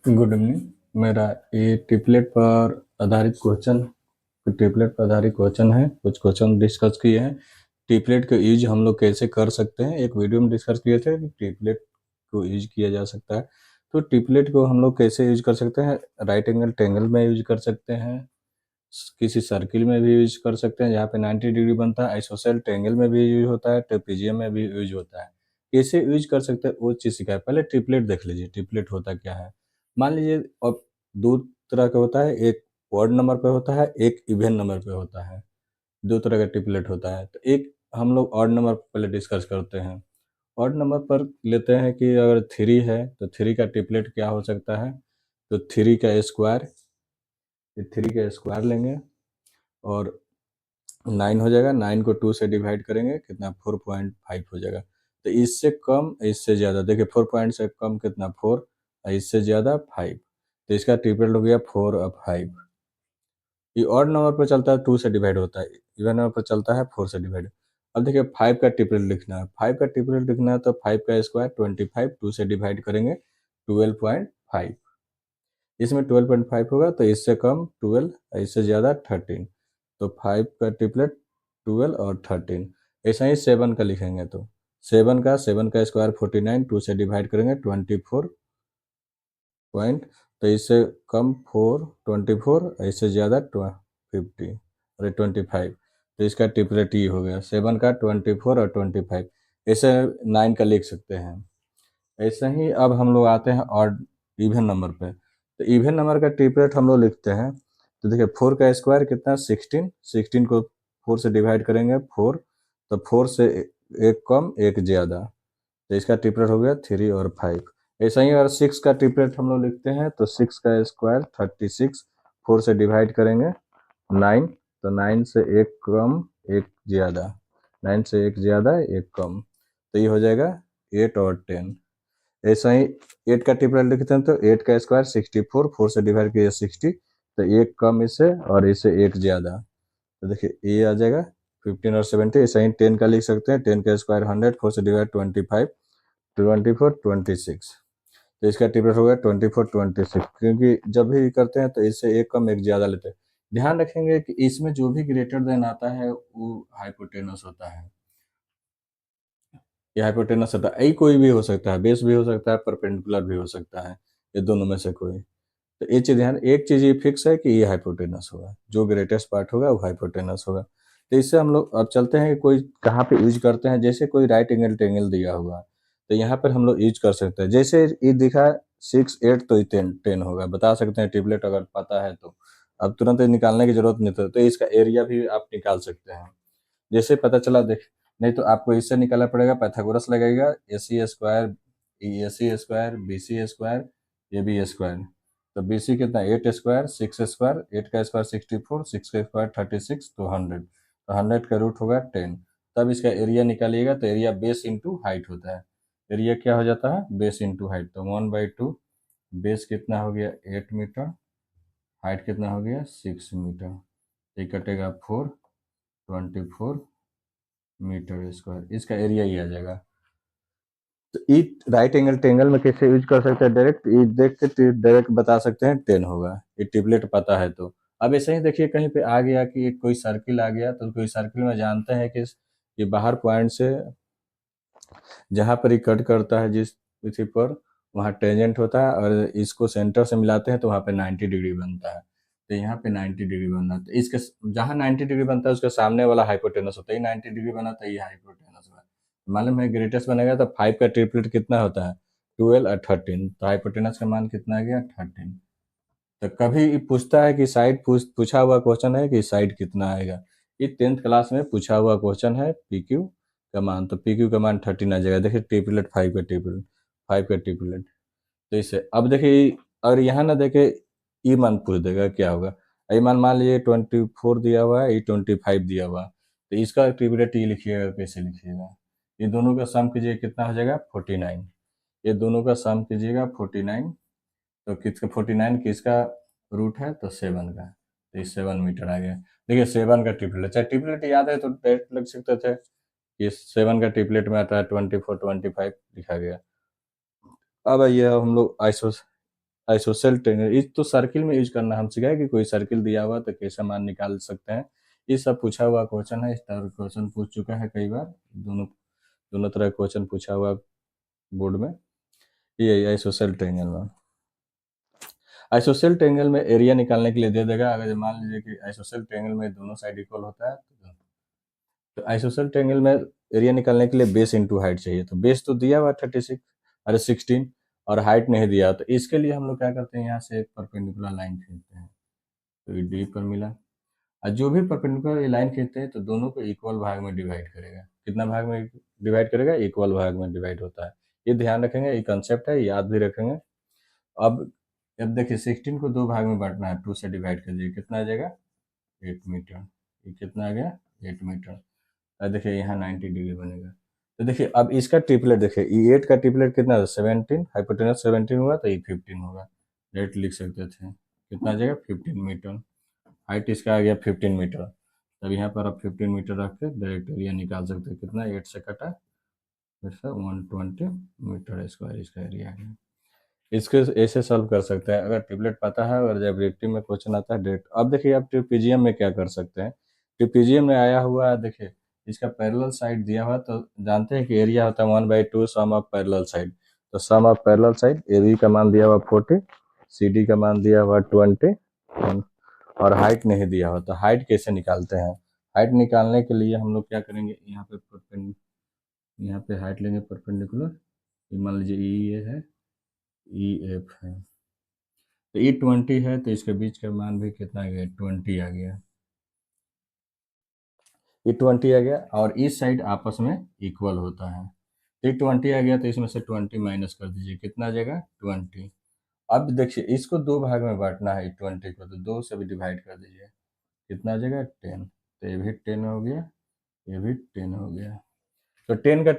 Good evening. मेरा ये triplet पर आधारित क्वेश्चन है। कुछ क्वेश्चन डिस्कस किए हैं। ट्रिपलेट का यूज हम लोग कैसे कर सकते हैं, एक वीडियो में डिस्कस किए थे कि ट्रिपलेट को यूज किया जा सकता है। तो ट्रिपलेट को हम लोग कैसे यूज कर सकते हैं? राइट एंगल ट्रायंगल में यूज कर सकते हैं, किसी सर्किल में भी यूज कर सकते हैं जहाँ पे 90 डिग्री बनता है, आइसोसेल ट्रायंगल में भी यूज होता है, ट्रेपेजियम में भी यूज होता है। कैसे यूज कर सकते हैं वो चीज़ सिखाया। पहले ट्रिपलेट देख लीजिए, ट्रिपलेट होता क्या है। मान लीजिए अब दो तरह का होता है, एक ऑड नंबर पे होता है, एक इवन नंबर पे होता है। दो तरह का ट्रिपलेट होता है। तो एक हम लोग ऑड नंबर पहले डिस्कस करते हैं। ऑड नंबर पर लेते हैं कि अगर 3 है तो 3 का ट्रिपलेट क्या हो सकता है। तो 3 का स्क्वायर, ये 3 का स्क्वायर लेंगे और 9 हो जाएगा। 9 को 2 से डिवाइड करेंगे, कितना 4.5 हो जाएगा। तो इससे कम इससे ज़्यादा, देखिए 4 पॉइंट से कम कितना 4, और इससे ज़्यादा 5। तो इसका ट्रिपल हो गया 4 और 5। ये ऑड नंबर पर चलता है 2 से डिवाइड होता है, इवन नंबर पर चलता है 4 से डिवाइड। अब देखिए 5 का ट्रिपल लिखना है। 5 का ट्रिपल लिखना है तो 5 का स्क्वायर 25, 2 से डिवाइड करेंगे 12.5। इसमें 12.5 होगा तो इससे कम 12, इससे ज़्यादा 13। तो 5 का ट्रिपलेट 12 और 13। ऐसा ही 7 का लिखेंगे तो 7 का स्क्वायर 49, 2 से डिवाइड करेंगे 24 पॉइंट। तो इससे कम 4, 24, इससे ज़्यादा 50 और 25। तो इसका ट्रिपलेट ये हो गया 7 का 24 और 25। ऐसे 9 का लिख सकते हैं। ऐसे ही अब हम लोग आते हैं ऑड इवन नंबर पे। तो इवन नंबर का ट्रिपलेट हम लोग लिखते हैं। तो देखिए 4 का स्क्वायर कितना 16, 16 को 4 से डिवाइड करेंगे 4। तो 4 से एक कम एक ज़्यादा, तो इसका ट्रिपलेट हो गया 3 और 5। ऐसा ही अगर 6 का ट्रिपलेट हम लोग लिखते हैं तो 6 का स्क्वायर 36, 4 से डिवाइड करेंगे 9। तो 9 से एक कम एक ज़्यादा, 9 से एक ज़्यादा एक कम, तो ये हो जाएगा 8 और 10। ऐसा ही 8 का ट्रिपलेट लिखते हैं तो 8 का स्क्वायर 64, 4 से डिवाइड किया 60। तो एक कम इससे और इससे एक ज़्यादा, तो देखिए ये आ जाएगा 15 और 70। ऐसा ही 10 का लिख सकते हैं। 10 का स्क्वायर 100, 4 से डिवाइड 25, 24, 26। तो इसका ट्रिपलेट हो गया 24, 26। क्योंकि जब भी करते हैं तो इससे एक कम एक ज़्यादा लेते हैं। ध्यान रखेंगे कि इसमें जो भी ग्रेटर देन आता है वो हाइपोटेनस होता है। ये हाइपोटेनस होता है, कोई भी हो सकता है, बेस भी हो सकता है, परपेंडिकुलर भी हो सकता है, ये दोनों में से कोई। तो ये चीज़ ध्यान, एक चीज़ ये फिक्स है कि ये हाइपोटेनस होगा, जो ग्रेटेस्ट पार्ट होगा वो हाइपोटेनस होगा। तो इससे हम लोग अब चलते हैं कि कोई कहाँ पे यूज करते हैं। जैसे कोई राइट एंगल ट्रायंगल दिया हुआ, तो यहाँ पर हम लोग यूज कर सकते हैं। जैसे ये दिखा 6, 8 तो 10 होगा, बता सकते हैं ट्रिपलेट अगर पता है तो। अब तुरंत ये निकालने की जरूरत नहीं, तो इसका एरिया भी आप निकाल सकते हैं। जैसे पता चला देख, नहीं तो आपको इससे निकालना पड़ेगा, पाइथागोरस लगेगा, A C square, A C square, B C square, A B square. तो बी सी कितना 8 स्क्वायर, 6 स्क्वायर, 8 का स्क्वायर 64, 6 का स्क्वायर 36, तो 100। तो 100 का रूट होगा 10। तब इसका एरिया निकालिएगा तो एरिया बेस इंटू हाइट होता है। एरिया क्या हो जाता है, बेस इंटू हाइट। तो 1/2, बेस कितना हो गया 8 मीटर, हाइट कितना हो गया 6 मीटर। ये कटेगा 4, 24 मीटर स्क्वायर, इसका एरिया ही आ जाएगा। तो ई राइट एंगल ट्रायंगल में कैसे यूज कर सकते हैं, डायरेक्ट ई देख के डायरेक्ट बता सकते हैं 10 होगा, ये ट्रिपलेट पता है तो। अब ऐसे ही देखिए कहीं पे आ गया कि कोई सर्किल आ गया, तो कोई सर्किल में जानते हैं कि ये बाहर पॉइंट से जहाँ पर ये कट करता है जिस इसी पर, वहाँ टेंजेंट होता है, और इसको सेंटर से मिलाते हैं तो वहाँ पे 90 डिग्री बनता है। तो यहाँ पे 90 डिग्री बनना है, तो इसके जहाँ 90 डिग्री बनता है उसके सामने वाला हाइपोटेनस होता है। ये 90 डिग्री बना तो ये हाइपोटेनस हुआ। मालूम है ग्रेटेस्ट बनेगा तो 5 का ट्रिपलेट कितना होता है 12 और 13। तो हाइपोटेनस का मान कितना आ गया 13। तो कभी पूछता है कि साइड पूछा हुआ क्वेश्चन है कि साइड कितना आएगा। ये 10th क्लास में पूछा हुआ क्वेश्चन है पी क्यू का मान। तो पी क्यू का मान 13 आ जाएगा। देखिए ट्रिपलेट 5 का ट्रिपलेट। तो इससे अब देखिए अगर यहाँ ना देखे, ई मान पूछ देगा क्या होगा। ई मान मान लीजिए 24 दिया हुआ है, ई 25 दिया हुआ है। तो इसका ट्रिपलेट ई लिखिएगा, कैसे लिखिएगा। ये दोनों का सम कीजिए कितना हो जाएगा 49। ये दोनों का सम कीजिएगा 49। तो किसका 49 किसका रूट है तो 7 का। तो ये 7 मीटर आ गया। देखिए 7 का ट्रिपलेट, चाहे ट्रिपलेट याद है तो डायरेक्ट लग सकते थे। ये 7 का ट्रिपलेट में आता है 24, 25 लिखा गया। अब आइए हम लोग आइसोसेल ट्रायंगल, इस तो सर्किल में यूज करना हम सिखाए कि कोई सर्किल दिया हुआ तो कैसे मान निकाल सकते हैं। ये सब पूछा हुआ क्वेश्चन है, इस तरह क्वेश्चन पूछ चुका है कई बार, दोनों दोनों तरह क्वेश्चन पूछा हुआ बोर्ड में। ये आइसोसेल ट्रायंगल में, आइसोसेल ट्रायंगल में एरिया निकालने के लिए दे देगा। अगर मान लीजिए कि आइसोसेल ट्रायंगल में दोनों साइड इक्वल होता है, तो आइसोसेल ट्रायंगल में एरिया निकालने के लिए बेस इंटू हाइट चाहिए। तो बेस तो दिया हुआ 36, अरे 16, और हाइट नहीं दिया। तो इसके लिए हम लोग क्या करते हैं, यहाँ से एक परपेंडिकुलर लाइन खींचते हैं, तो ये डी पर मिला। और जो भी परपेंडिकुलर लाइन खींचते हैं तो दोनों को इक्वल भाग में डिवाइड करेगा। कितना भाग में डिवाइड करेगा, इक्वल भाग में डिवाइड होता है। ये ध्यान रखेंगे, ये कंसेप्ट है, याद भी रखेंगे। अब देखिए 16 को दो भाग में बांटना है, 2 से डिवाइड कर दीजिए, कितना आ जाएगा 8 मीटर। ये कितना आ गया 8 मीटर। अब देखिए यहाँ 90 डिग्री बनेगा। तो देखिए अब इसका ट्रिपलेट देखिए, ये 8 का ट्रिपलेट कितना था 17, हाइपोटेनस 17 हुआ तो ये 15 होगा। डायरेक्ट लिख सकते थे, कितना आ जाएगा 15 मीटर। हाइट इसका आ गया 15 मीटर। तब यहाँ पर आप 15 मीटर रख के डायरेक्ट एरिया निकाल सकते हैं, कितना 8 से कटा फिर से 120 मीटर स्क्वायर इसका एरिया है। इसके ऐसे सॉल्व कर सकते हैं अगर ट्रिपलेट पता है, और जब रिएक्टिव में क्वेश्चन आता है डायरेक्ट। अब देखिए आप ट्रिपीजियम में क्या कर सकते हैं। ट्रिपीजियम में आया हुआ है, देखिए इसका पैरेलल साइड दिया हुआ, तो जानते हैं कि एरिया होता है 1/2 सम ऑफ पैरेलल साइड। तो sum of parallel side, A B का मान दिया हुआ 40, सी डी का मान दिया हुआ 20, और हाइट नहीं दिया हुआ। तो हाइट कैसे निकालते हैं, हाइट निकालने के लिए हम लोग क्या करेंगे, यहाँ पे हाइट लेंगे परपेंडिकुलर, मान लीजिए ये है, ई एफ है, तो ई 20 है, तो इसके बीच का मान भी कितना आ गया 20 आ गया, ई 20 आ गया। और इस साइड आपस में इक्वल होता है, ई 20 आ गया, तो इसमें से 20 माइनस कर दीजिए, कितना आ जाएगा 20। अब देखिए इसको दो भाग में बांटना है, 20 को, तो 2 से भी डिवाइड कर दीजिए, कितना आ जाएगा 10। तो ये भी 10 हो गया, ये भी 10 हो गया। तो 10 का